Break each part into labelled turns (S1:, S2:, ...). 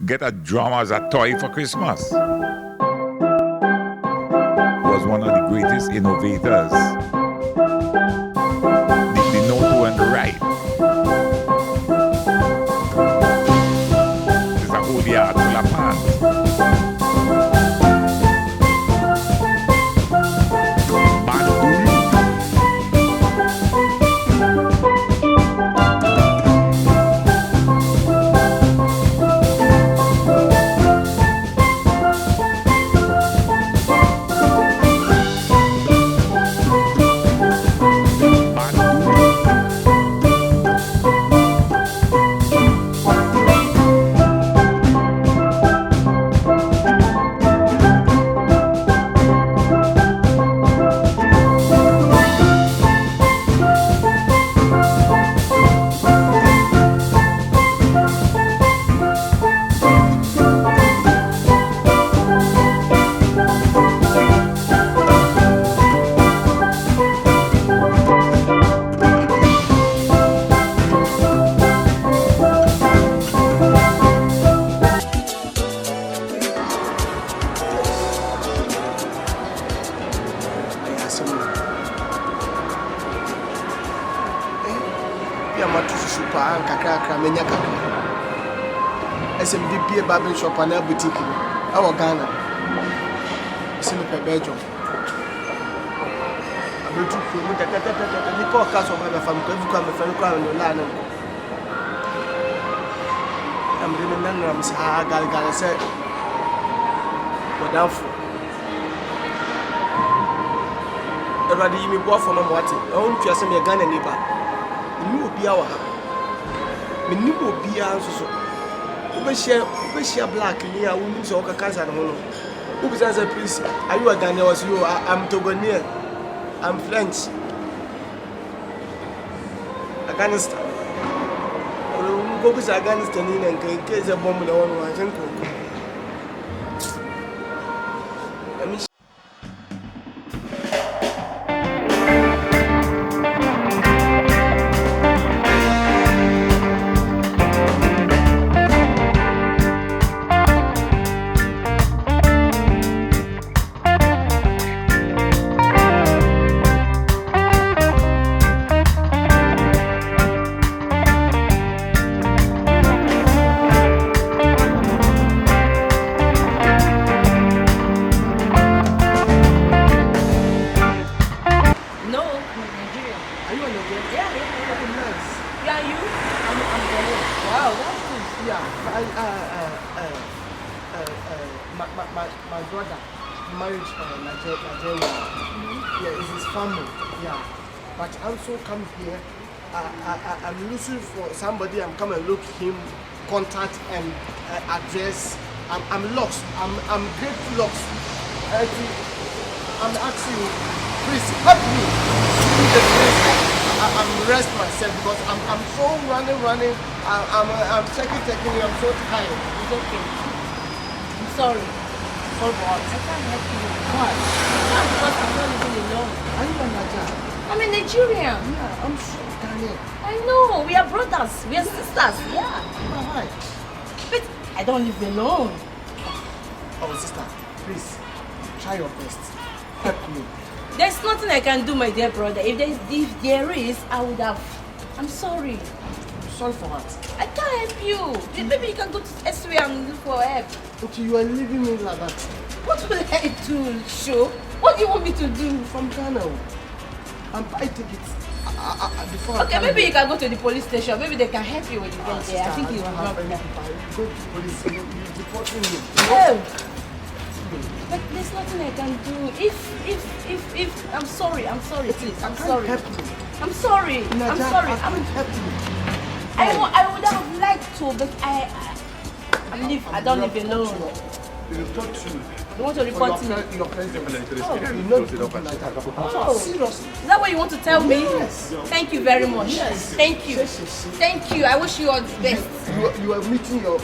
S1: get a drum as a toy for Christmas. Was one of the greatest innovators. The know and the right. It's a whole yard full of fans.
S2: menya kakra. SMDP barber shop and a boutique. Our Ghana. Send a Belgium. I will do for the podcast of my family. Come and land. I'm remembering I'm said, what down Everybody, you may go for my water. I want to send me a gun and neighbor. You will be our house. You will be our so. We share black in here. We need to work a cancer. Who is answer, please? Are you a Ghanaian? You I'm Togolese. I'm French. Afghanistan. We go to Afghanistan in case a bomb in one. My brother married Nigerian. Yeah, it's his family. Yeah, but I'm so come here. I'm looking for somebody. I'm come and look him, contact and address. I'm lost. I'm great lost. I'm asking you, please help me. I'm rest myself because I'm so running. I'm checking. I'm so tired.
S3: It's okay. I'm sorry.
S2: For what?
S3: I can't help you.
S2: Why?
S3: Because I'm not living alone.
S2: Are you a Nigerian?
S3: I'm a Nigerian.
S2: Yeah, I'm so Ghanaian.
S3: I know. We are brothers. We are sisters. Yeah.
S2: Why?
S3: But I don't live alone.
S2: Oh, sister, please try your best. Help me.
S3: There's nothing I can do, my dear brother. If there is, I would have. I'm sorry.
S2: Sorry for what?
S3: I can't help you. Maybe you can go to S-Way and look for help.
S2: Okay, you are leaving me like that.
S3: What will I do, Sho? What do you want me to do?
S2: From Ghana. I'm buying tickets. Before
S3: Okay, maybe you can go to the police station. Maybe they can help you when you get there. I think you will
S2: have
S3: help.
S2: Go to the police. You're deporting me.
S3: No. But there's nothing I can do. If I'm sorry, please. I'm sorry.
S2: Help me.
S3: I'm sorry. I'm sorry.
S2: I can't help you.
S3: I would have liked to, but I don't live alone.
S2: You report to me.
S3: You want to report to me?
S2: Your president. Oh, seriously?
S3: Is that what you want to tell me?
S2: Yes.
S3: Thank you very much.
S2: Yes.
S3: Thank you. Thank you. I wish you all the best.
S2: You are meeting your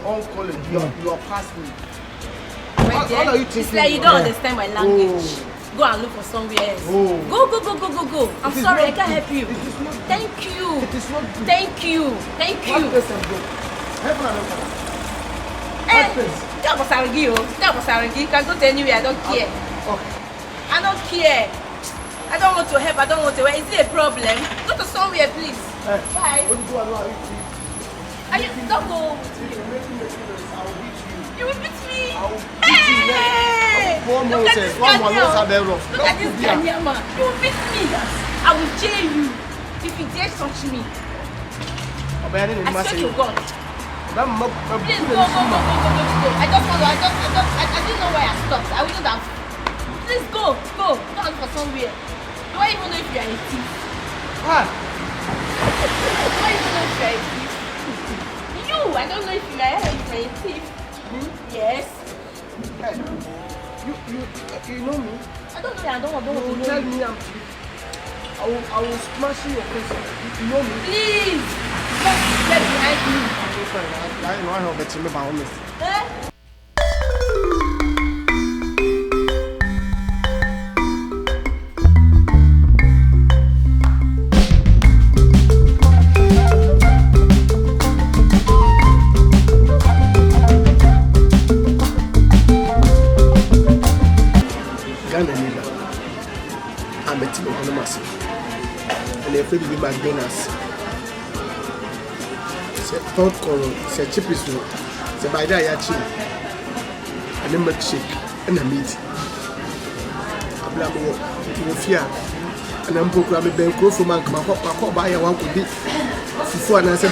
S2: own colleague, your classmate.
S3: What are you thinking? It's like you don't understand my language. Oh. Go and look for somewhere else. Oh. Go. I'm sorry, I can't help you. Thank you.
S2: It is not good.
S3: Thank you. That was Arigi. You can go to anywhere. I don't care.
S2: Okay.
S3: I don't care. I don't want to help. I don't want to help. Is it a problem? Go to somewhere, please. Bye. Don't go. You will beat me. Hey! Look at this Ghanaian. Look at this Ghanaian man. You will beat me. I will jail you if you dare touch me. I swear to God. Please go. I didn't know why I stopped. I wouldn't have. Please go. Go and for somewhere. Do I even know if you are a thief?
S2: What?
S3: Do I even know if you are a thief? I don't know if you are a thief. Yes.
S2: Hey, you know me?
S3: I don't know. I don't want to know.
S2: Tell me I'm thief. I will smash your face. You know me?
S3: Please. Just get behind me.
S2: I don't know how to by honest. I'm a team of animals, and they're afraid to be McDonald's. popcorn, say chips, say by that yachi, and then milkshake and a meat. I blame Mufia, and I'm programming Benko for man, my buy a 1 could be for an answer.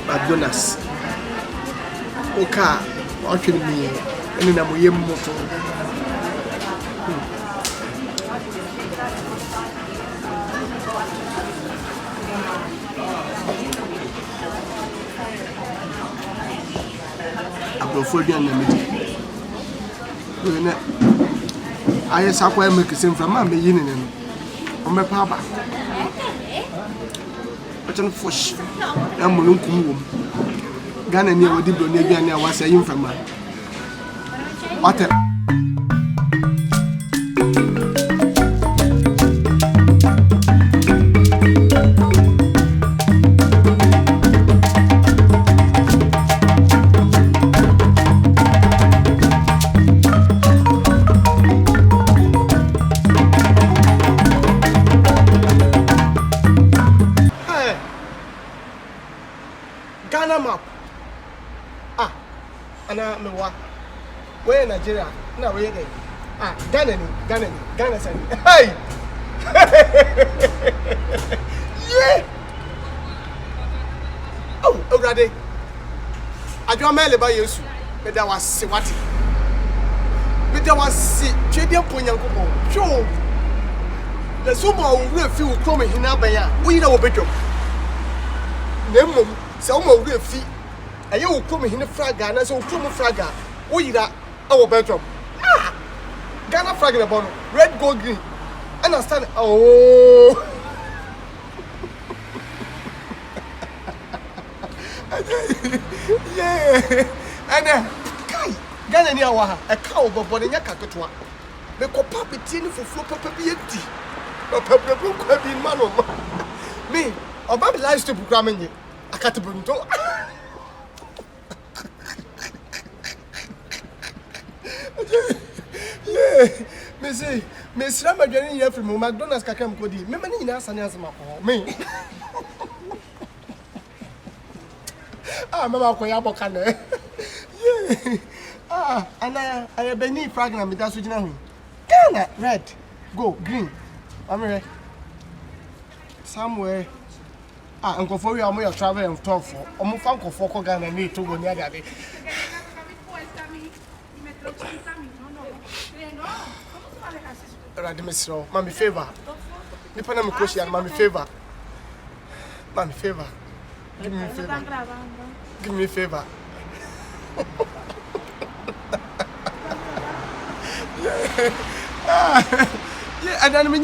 S2: McDonald's. Okay, watching me, and then I'm a motor. Abrophodian limited. I am Sakwa make the same from my beginning on my papa. But I'm fish. I'm a little Ghana near what did Bonavia was saying from my what where Nigeria? No, where they? Ghana, hey! Yeah! Oh, already. I don't know about you, but that was Siwati. But that was Chedian Ponyanko. Sure. The Sumo will feel Kwame Hinabaya. We know a better. Nemo, some will feel. And you will come in a frag and so come a fragger. We that our bedroom. Ah, Ghana fraggle about red, gold, green. Understand? Oh, yeah. And Ghana near a cow, but in Yakatwa. The copper between for flow pepper be empty. A pepper could be man. Me, or Baby lies to programming you. I can't bring to. Yeah, Miss Rama getting here from McDonald's Kakam Cody. Many answer me. Ah, Mamma Koyabo Cane. Yeah. Ah, and I have been fragment with that switching on. Ghana, red, go, green. I'm ready. Somewhere. Ah, Uncle for you, I'm going to travel and talk for. I'm going to for Ghana and need to go near that. Radimistro, Mammy favor. Nippon Koshi and Mammy favor. Mammy favor. Give me a favor. Give me a favor. Yeah, and then my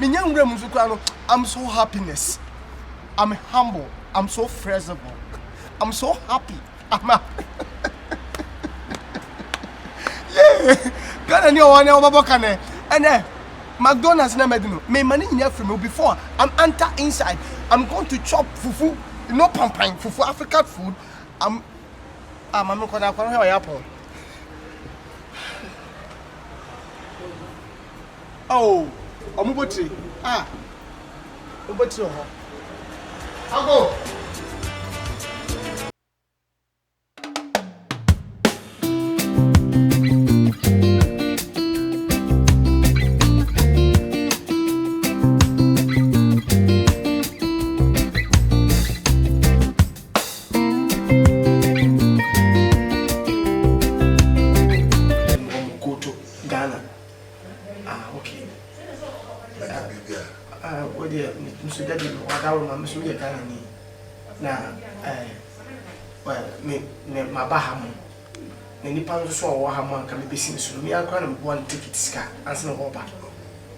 S2: young Remusukano, I'm so happiness. I'm humble. I'm so flexible. I'm so happy. I'm a yeah. Ghana ni one Obabokane. And then McDonald's na medino. Me money in here from before. I'm enter inside. I'm going to chop fufu. No pampang fufu African food. I'm gonna have apple. Oh, omuboti. Ah. Omuboti ho. I'll go. So Wahaman can be business. Me, I can't one ticket scar, answer no back.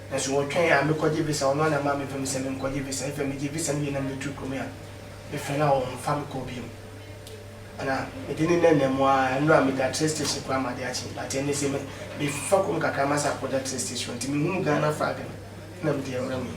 S2: And so, okay, I'm a Kodivisa or non, a mammy from 7 Kodivisa, if I may give this and you number 2 Kumia. If I now on family cobium. And I didn't know them why I know I'm that station, Kwame, but any same before Kakamasa for that station to me, Ghana Fragan, no dear Remy.